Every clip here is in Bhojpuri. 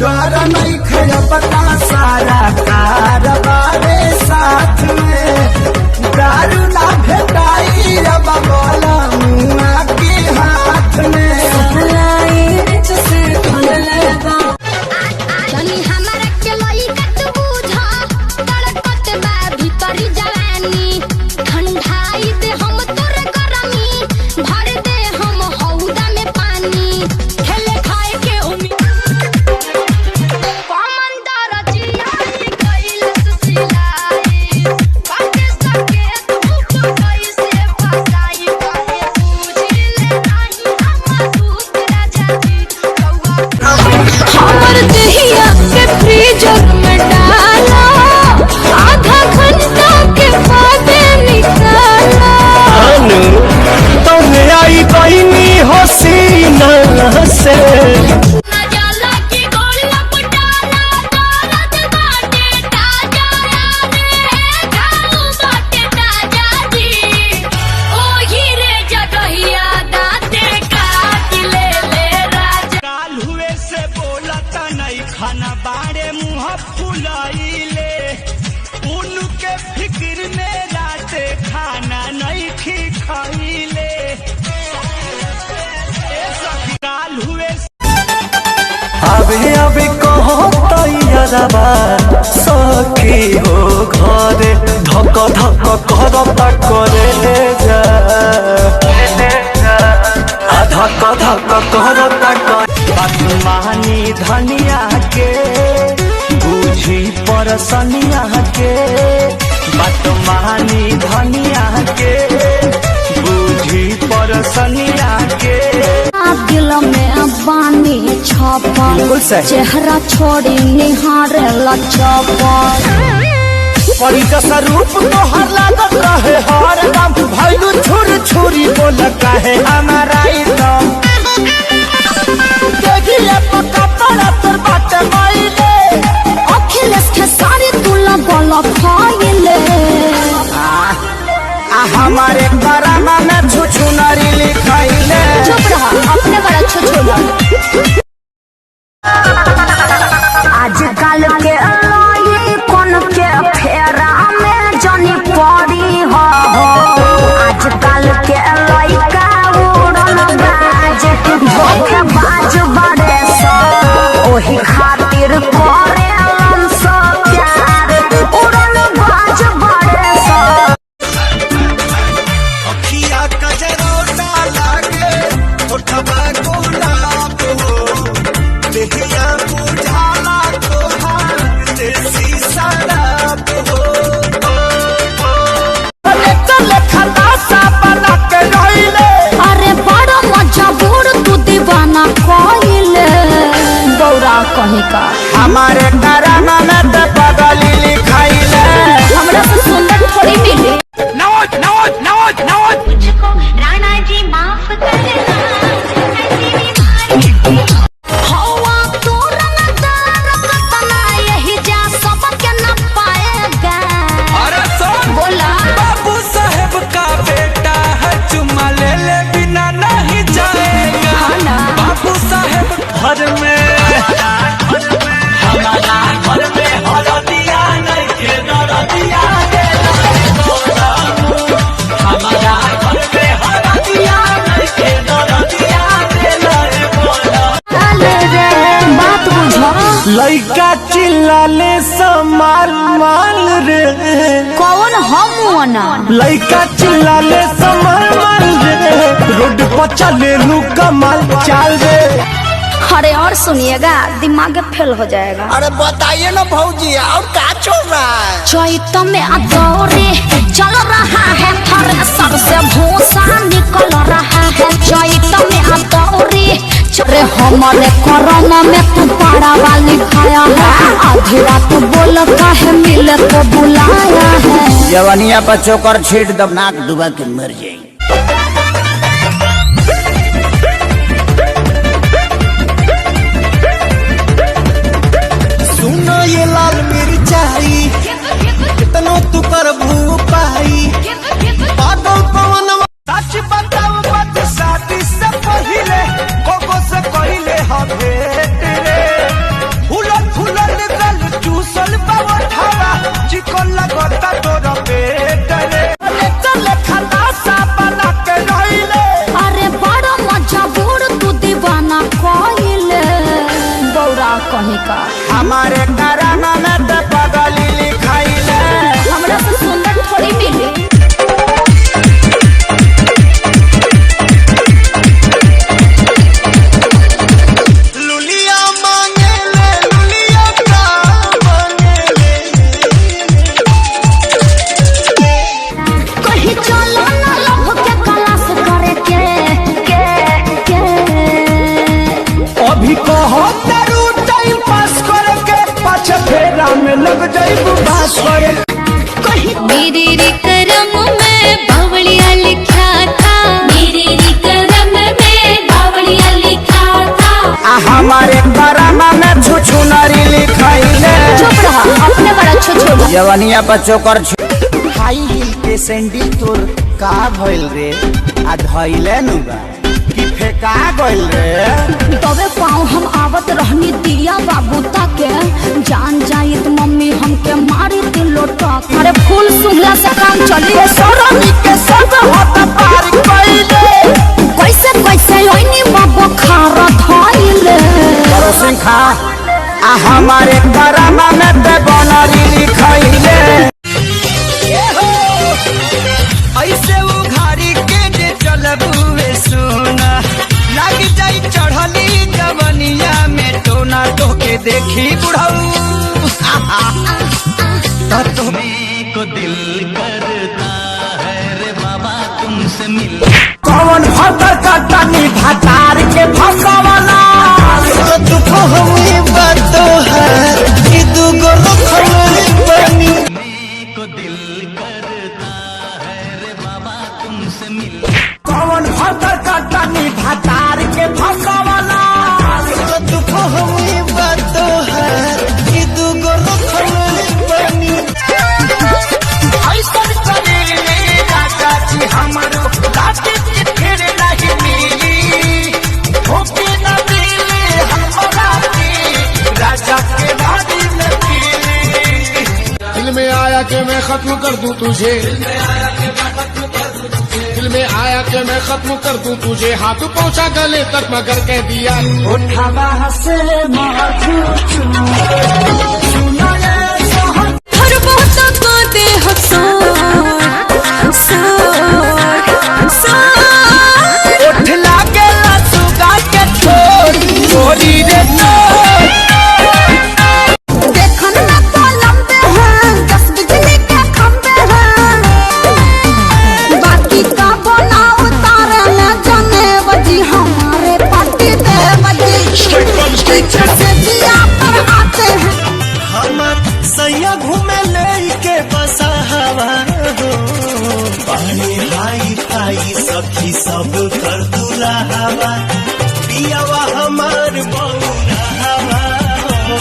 डर नहीं खया पता सारा कारबारे साथ में दारू ना भेटाई अब बोला मुआ के हाथ में खाना बाड़े मुँह फुलाइले उनके फिक्र में राते खाना नहीं खाइले अबे अबे कहो तैयारबा सखी हो घरे धक धक करता करे जा धक धक करता बातमानी धनिया के बूझी परसनिया के बातमानी धनिया के बूझी परसनिया के दिल में बानी छपल चेहरा छोड़ी निहारे लचपल परिजस रूप तोहर लागत रहे हर दम भैलू छुर छुरी बोल कहे हमारा एकदम देखिए तो कपड़ा तर बाटे माइले अखिलेश के सारी तुला बोला फाइले हमारे बरामा में छुछु नारी लिखाइले चुप रहा अपने बड़ा छुछु आजकल के लाई कौन के फेरा में जानी पड़ी हो आजकल के लइका उड़न बाज धोखे बाज बड़े सो ओही खातिर करे सो प्यार उड़न बाज बड़े सो अखिया कजरोटा लागे उठबा गुलाब हो देहिया बुझाला तोहार देसी शराब हो चल खलासा बना के रहिले अरे बड़ा मजबूर तू दीवाना कोइले गौरा कहीं का हमारे डराना में तो बगली लिखाइले हमरा से सुंदर थोड़ी मिली नौज नौज नौज नौज मुझको राणा जी माफ करना हवा तो रंगदार कतना यही जा सबके न पाएगा अरे सुन बोला बाबू साहेब का बेटा है चुम्मा ले ले बिना नहीं जाएगा ना बाबू साहेब घर में हमारा घर में हरदिया नहीं के दरदिया दे हमारा घर में हरदिया नहीं के दरदिया दे अरे रे बात बुझो लइका चिल्लाले समाल माल रे कौन हम ना लइका चिल्लाले समाल माल रे रोड पर चले लू कमाल चाल रे अरे और सुनिएगा दिमाग फेल हो जाएगा अरे बताइए ना भौजी और क्या चल रहा है चैत में अदौरे चल रहा है थ्रेसर से भूसा निकल रहा है चैत में अदौरे चले हमारे कोरोना में तू पारा वाली खाया है आधी रात बोल काहे मिले तो बुलाया है जवनिया पर चोकर छीट दब नाक डुबा के मर जाएगी सुनो ये लाल मिर्चाई कितना तू कर भू पाई पागल पवन सच बताओ मत शादी से पहले कोको से पहले हम भेट रे कहीं का। हमारे कराना में तो पगली लिखाइले हमरा से सुंदर थोड़ी मिली। लुलिया मांगे ले लुलिया का मांगे ले कहीं चलो ना लभ के क्लास करे के अभी कहो तेरू टाइम पास करके पाछे फेरा में लग जाइबू बास करे। कहीं मेरे रे करम में बावड़िया लिखा था, मेरे रे करम में बावड़िया लिखा था। हमारे कराना में छुछुनरी लिखाइले चुप रहा, अपने बड़ा छुछुला। जवनिया बच्चों कर हाई हिल के सैंडल तोर का भइल रे आ धइले नुबा कि फेका गइल रे। तबे पाँव हम आवत रहनी दिया बाबू ताके जान जाइत मम्मी हमके मारी दिल लोटक। अरे फूल सुंघला से काम चली सरनी के सब हाथ पार कइले कैसे कैसे ओइनी बाबू खारा धइले। करो सिंखा हमारे कराना में ते बनरी लिखाइले ऐसे उघारी के जे चलबुए सोना लाग जाई चढ़ली जवनिया में टोना तोके देखी बुढ़ऊ तुम्हें को दिल करता है रे बाबा तुमसे मिल कौन भतर कटनी भतार के फसवाला दुख हुई बात है कि दुगो रखले बनी को दिल करता है रे बाबा तुमसे मिल कौन भतर कटनी भतार के फसवाला दुख हुई बात है कि दुगो रखले बनी ऐसा करेले राजा जी हमारो लाठी फिर नहीं मिली होके न मिले हमरा की राजा के बादी में पीली। दिल में आया कि मैं खत्म कर दूं तुझे, दिल में आया कि मैं खत्म कर दूं तुझे, हाथ पहुंचा गले तक मगर कह दिया उठावा से माथू सुनाए हर बहुत को दे उठ लागे सुगा के छोड़ी छोड़ी रे देखन ना तो लंबे हैं 10 बिजली के खंबे हैं बाकी का बोला उतारे न जाने बजी हमारे पति दे बजी से जिया पर आते हैं। हम सैया घूमे लेके बसा हवा हो पानी हाई फाई सखी सब कर दूला हवा पियावा हमार बौरा हवा हो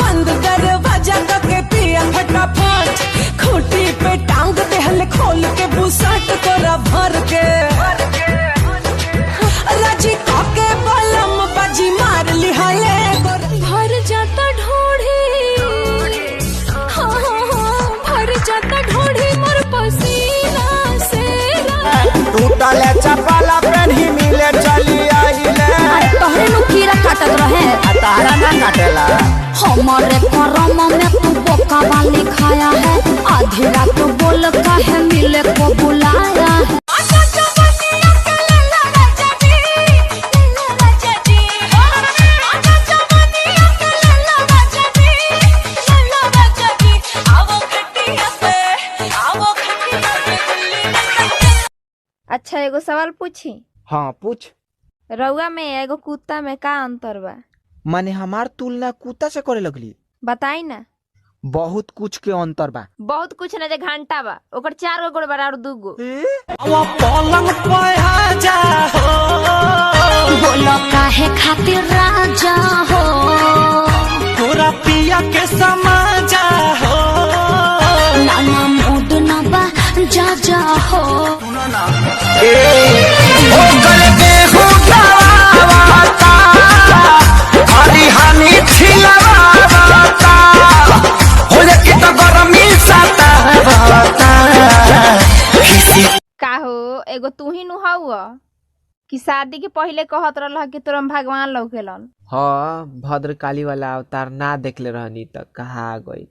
बंद दरवाजा के पिया फटाफट खूंटी पे टांग दे हल खोल के बुसाट तोरा भर के राजी के बलम बाजी मार लिहाले भर जाता ढोढ़ी, हाँ हाँ हाँ भर जाता ढोढ़ी मोर पसीना से। टूटल चपला पेन ही मिले चली आइले तोहरे नु कीड़ा काटत रहे तारा ना काटेला हमारे करम में तू बोका वाली खाया है आधी रात बोल काहे मिले को बुलाया है। अच्छा एगो सवाल पूछी। हाँ पूछ। रउआ में एगो कुत्ता में का अंतर बा? माने हमार तुलना कुत्ता से करे लगली? बताई ना। बहुत कुछ के अंतर बा। बहुत कुछ ना जे घंटा बा ओकर 4 गो गोड़ बा और 2 गो। पलंग पे आ जा हो बोलो काहे खातिर राजा हो तोरा पिया के समाजा हो नाना मूड न बा जा जा हो ओ गल गेहूं खावाता हरी हानी खिलावाता हो जाके तो गरमी साता बाता का हो एगो तू ही नु हउआ कि शादी के पहले कहत रहल कि तोरा में भगवान लौकेलन। हाँ, भद्रकाली वाला अवतार ना देखले रहनी त कहा गई।